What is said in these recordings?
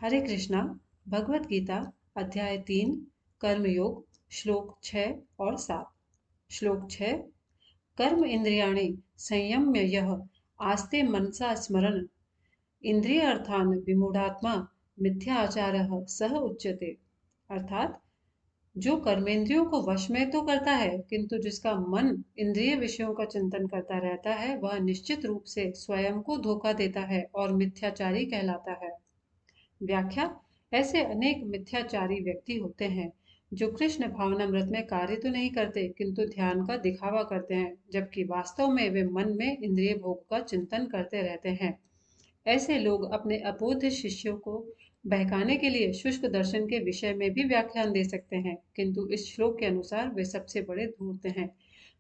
हरे कृष्णा। भगवत गीता अध्याय 3 कर्मयोग श्लोक 6 और 7। श्लोक 6। कर्म इंद्रियाणि संयम्य यः आस्ते मनसा स्मरन् इंद्रियार्थान् विमूढ़ात्मा मिथ्याचारः सह उच्यते। अर्थात जो कर्मेंद्रियों को वश में तो करता है किंतु जिसका मन इंद्रिय विषयों का चिंतन करता रहता है वह निश्चित रूप से स्वयं को धोखा देता है और मिथ्याचारी कहलाता है। व्याख्या। ऐसे अनेक मिथ्याचारी व्यक्ति होते हैं जो कृष्ण भावनामृत में कार्य तो नहीं करते किंतु ध्यान का दिखावा करते हैं, जबकि वास्तव में वे मन में इंद्रिय भोग का चिंतन करते रहते हैं। ऐसे लोग अपने अबोध शिष्यों को बहकाने के लिए शुष्क दर्शन के विषय में भी व्याख्यान दे सकते हैं, किंतु इस श्लोक के अनुसार वे सबसे बड़े धूर्त हैं।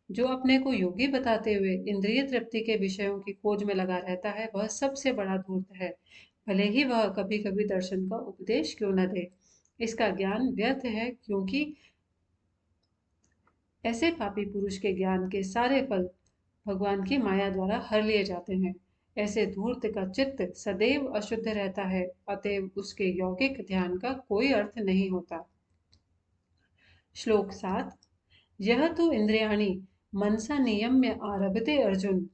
जो अपने को योगी बताते हुए इंद्रिय तृप्ति के विषयों की खोज में लगा रहता है वह सबसे बड़ा धूर्त है, भले ही वह कभी कभी दर्शन का उपदेश क्यों न दे। इसका ज्ञान व्यर्थ है, क्योंकि ऐसे पापी पुरुष के ज्ञान के सारे फल भगवान की माया द्वारा हर लिए जाते हैं। ऐसे धूर्त का चित्त सदैव अशुद्ध रहता है, अतएव उसके यौगिक ध्यान का कोई अर्थ नहीं होता। श्लोक 7। यह तो इंद्रियाणि मनसा नियम्य आरभते अर्जुन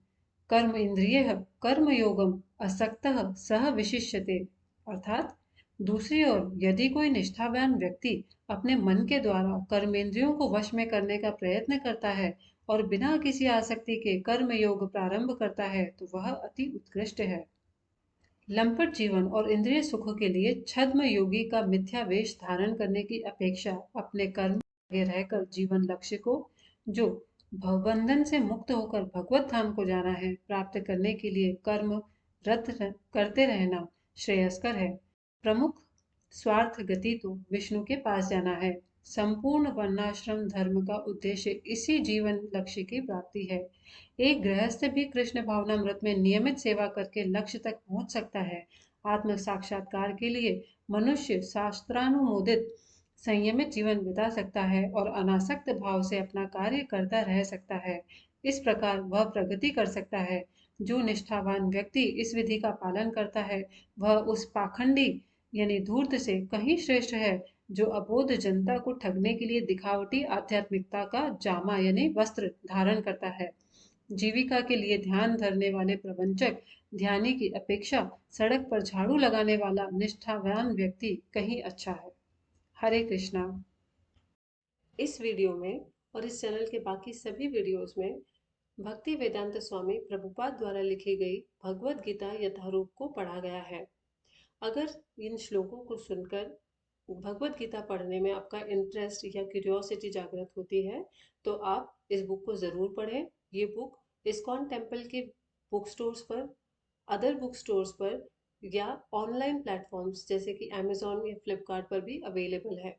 कर्म इंद्रिय कर्मयोगम असक्तः सह विशिष्यते। अर्थात दूसरी ओर यदि कोई निष्ठावान व्यक्ति अपने मन के द्वारा कर्मेंद्रियों को वश में करने का प्रयत्न करता है और बिना किसी आसक्ति के कर्म योग प्रारंभ करता है तो वह अति उत्कृष्ट है। लंपट जीवन और इंद्रिय सुखों के लिए छद्म योगी का मिथ्या वेश धारण करने की अपेक्षा अपने कर्म में रहकर जीवन लक्ष्य को, जो भवबंधन से मुक्त होकर भगवत धाम को जाना है, प्राप्त करने के लिए कर्म करते रहना श्रेयस्कर है। प्रमुख स्वार्थ गति तो विष्णु के पास जाना है। संपूर्ण वर्णाश्रम धर्म का उद्देश्य इसी जीवन लक्ष्य की प्राप्ति है। एक गृहस्थ भी कृष्ण भावनामृत में नियमित सेवा करके लक्ष्य तक पहुंच सकता है। आत्म साक्षात्कार के लिए मनुष्य शास्त्रानुमोदित संयमित जीवन बिता सकता है और अनासक्त भाव से अपना कार्य करता रह सकता है। इस प्रकार वह प्रगति कर सकता है। जो निष्ठावान व्यक्ति इस विधि का पालन करता है वह उस पाखंडी यानी धूर्त से कहीं श्रेष्ठ है जो अबोध जनता को ठगने के लिए दिखावटी आध्यात्मिकता का जामा यानी वस्त्र धारण करता है। जीविका के लिए ध्यान धरने वाले प्रवंचक ध्यानी की अपेक्षा सड़क पर झाड़ू लगाने वाला निष्ठावान व्यक्ति कहीं अच्छा है। हरे कृष्णा। इस वीडियो में और इस चैनल के बाकी सभी वीडियोस में भक्ति वेदांत स्वामी प्रभुपाद द्वारा लिखी गई भगवत गीता यथारूप को पढ़ा गया है। अगर इन श्लोकों को सुनकर भगवत गीता पढ़ने में आपका इंटरेस्ट या क्यूरियोसिटी जागृत होती है तो आप इस बुक को ज़रूर पढ़ें। ये बुक इस्कॉन टेम्पल के बुक स्टोर्स पर, अदर बुक स्टोर्स पर या ऑनलाइन प्लेटफॉर्म्स जैसे कि अमेजोन या फ्लिपकार्ट पर भी अवेलेबल है।